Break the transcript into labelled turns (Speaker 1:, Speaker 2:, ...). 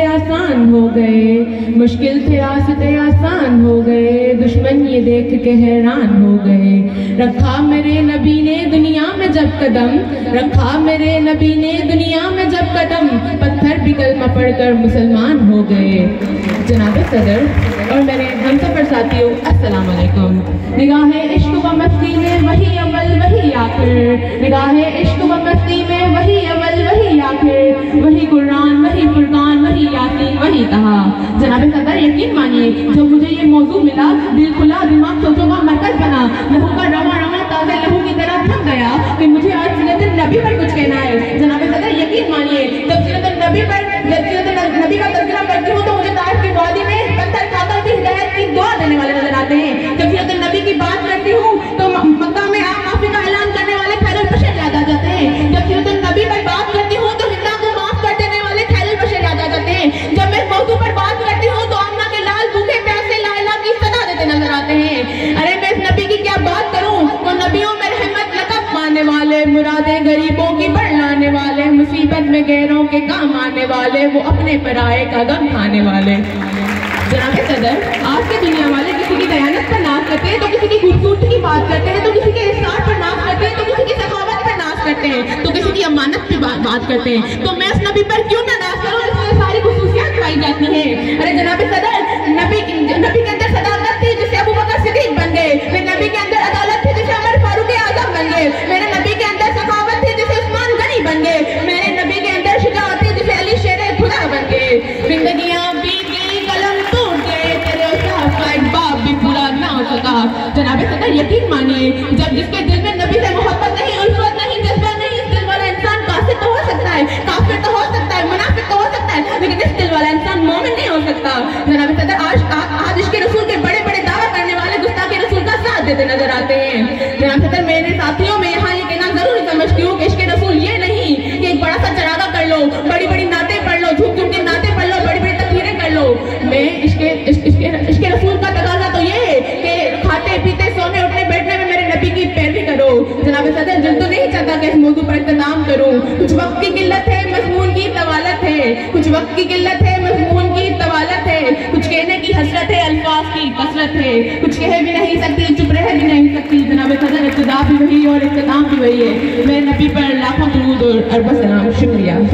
Speaker 1: आसान हो गए, मुश्किल थे रास्ते आसान हो गए, दुश्मन ये देख के हैरान हो गए। रखा मेरे नबी ने दुनिया में जब कदम, रखा मेरे नबी ने दुनिया में जब कदम, पत्थर भी कलमा पढ़कर मुसलमान हो गए। जनाब सदर और मेरे हमसफर साथियों, अस्सलाम वालेकुम। निगाहे इश्क व मस्ती में वही अव्वल वही आखिर, निगाहे इश्क व मस्ती में वही अव्वल वही आखिर, वही कुरान वही फुरकान वही यासीन वही तहा। जनाब सदर यकीन मानिए, जो मुझे ये मौजू मिला, दिल खुला दिमाग सोचों का मरकज बना, लहू का रवा रवा ताज़े लहू की तरह थम गया कि मुझे आज सीरत नबी पर कुछ कहना है। जनाब सदर यकीन मानिए, जब सीरत नबी का तज़किरा करती हूँ तो मुझे ताइफ की वादी में पत्थर खाकर की हिदायत की दुआ देने वाले नजर आते हैं। जब सीरत नबी की बात करती हूँ तो मक्का में आम माफी का ऐलान करने वाले खैरुल बशर याद आ जाते हैं। जब सीरत नबी पर बात करती हूँ तो हिंदा को माफ कर देने वाले खैरुल बशर याद आ जाते हैं। जब मैं इस मौजू पर बात करती हूँ तो आमना के लाल भूखे प्यासे लाइला की सदा देते नजर आते हैं। अरे मैं इस नबी की क्या बात करूँ, तो नबियों में रहमत लकब पाने वाले, मुरादे गरीबों की बढ़ लाने वाले, मुसीबत में गैरों के काम आने वाले, वो अपने पराये का गम खाने वाले। जनाब सदर, आज के दुनिया वाले किसी की दयानत पर नाज करते हैं तो किसी की खूबसूरती की बात करते हैं, तो किसी के इस्सार पर नाज करते हैं, तो किसी की सखावत पर नाज करते हैं, तो किसी की अमानत पे बात करते हैं। तो मैं उस नबी पर क्यों ना नाज करूं जिसमें सारी खुसूसियात पाई जाती हैं। अरे जनाब सदर, नबी के अंदर सदाकत थी जिससे अबू बकर सिद्दीक बन गए, मेरे नबी के अंदर अदालत थी जिससे उमर फारूक आजम बन गए, मेरे नबी के अंदर सखावत थी जिससे उस्मान गनी बन गए, मेरे नबी के अंदर शुजाअत थी जिससे अली शेर खुदा बन गए। जिंदगियां बीत गई, कलम टूट गए, तेरे का एक बाप भी पूरा ना हो सका। जनाब सदर यकीन मानिए, जब जिसके दिल में नबी से मोहब्बत नहीं, उल्फत नहीं, जज्बा नहीं, इस दिल वाला इंसान काफिर तो हो सकता है, काफिर तो हो सकता है, मुनाफिक तो हो सकता है, लेकिन इस दिल वाला इंसान मोमिन नहीं हो सकता। जनाब सदर, आज इसके रसूल के बड़े बड़े दावा करने वाले गुस्ताखे रसूल का साथ देते नजर आते हैं। जनाब सदर, मेरे साथियों में यहाँ ये कहना जरूरी समझती हूँ कि इसके रसूल ये नहीं कि एक बड़ा सा चरागा कर लो, बड़ी बड़ी नाते पढ़ लो, झूम झूम के नाते पढ़ लो, बड़ी बड़ी तकरीरें कर लो। मैं इसके रसूल का तकाजा तो ये है कि खाते पीते सोने उठने बैठने में मेरे नबी की पैरवी करो। जनाब सदर, दिल तो नहीं चाहता कि इस मौजू पर इख्तिताम करूं, कुछ वक्त की किल्लत है, मज़मून की तवालत है, कुछ वक्त की किल्लत है, मज़मून की तवालत है, कुछ कहने की हसरत है, अल्फाज की कसरत है, कुछ कह भी नहीं सकती, चुप रह भी नहीं सकती। जनाब सदर, इब्तिदा भी वही और इख्तिताम भी वही है। मैं नबी पर लाखों दुरूद और अरब सलाम, शुक्रिया।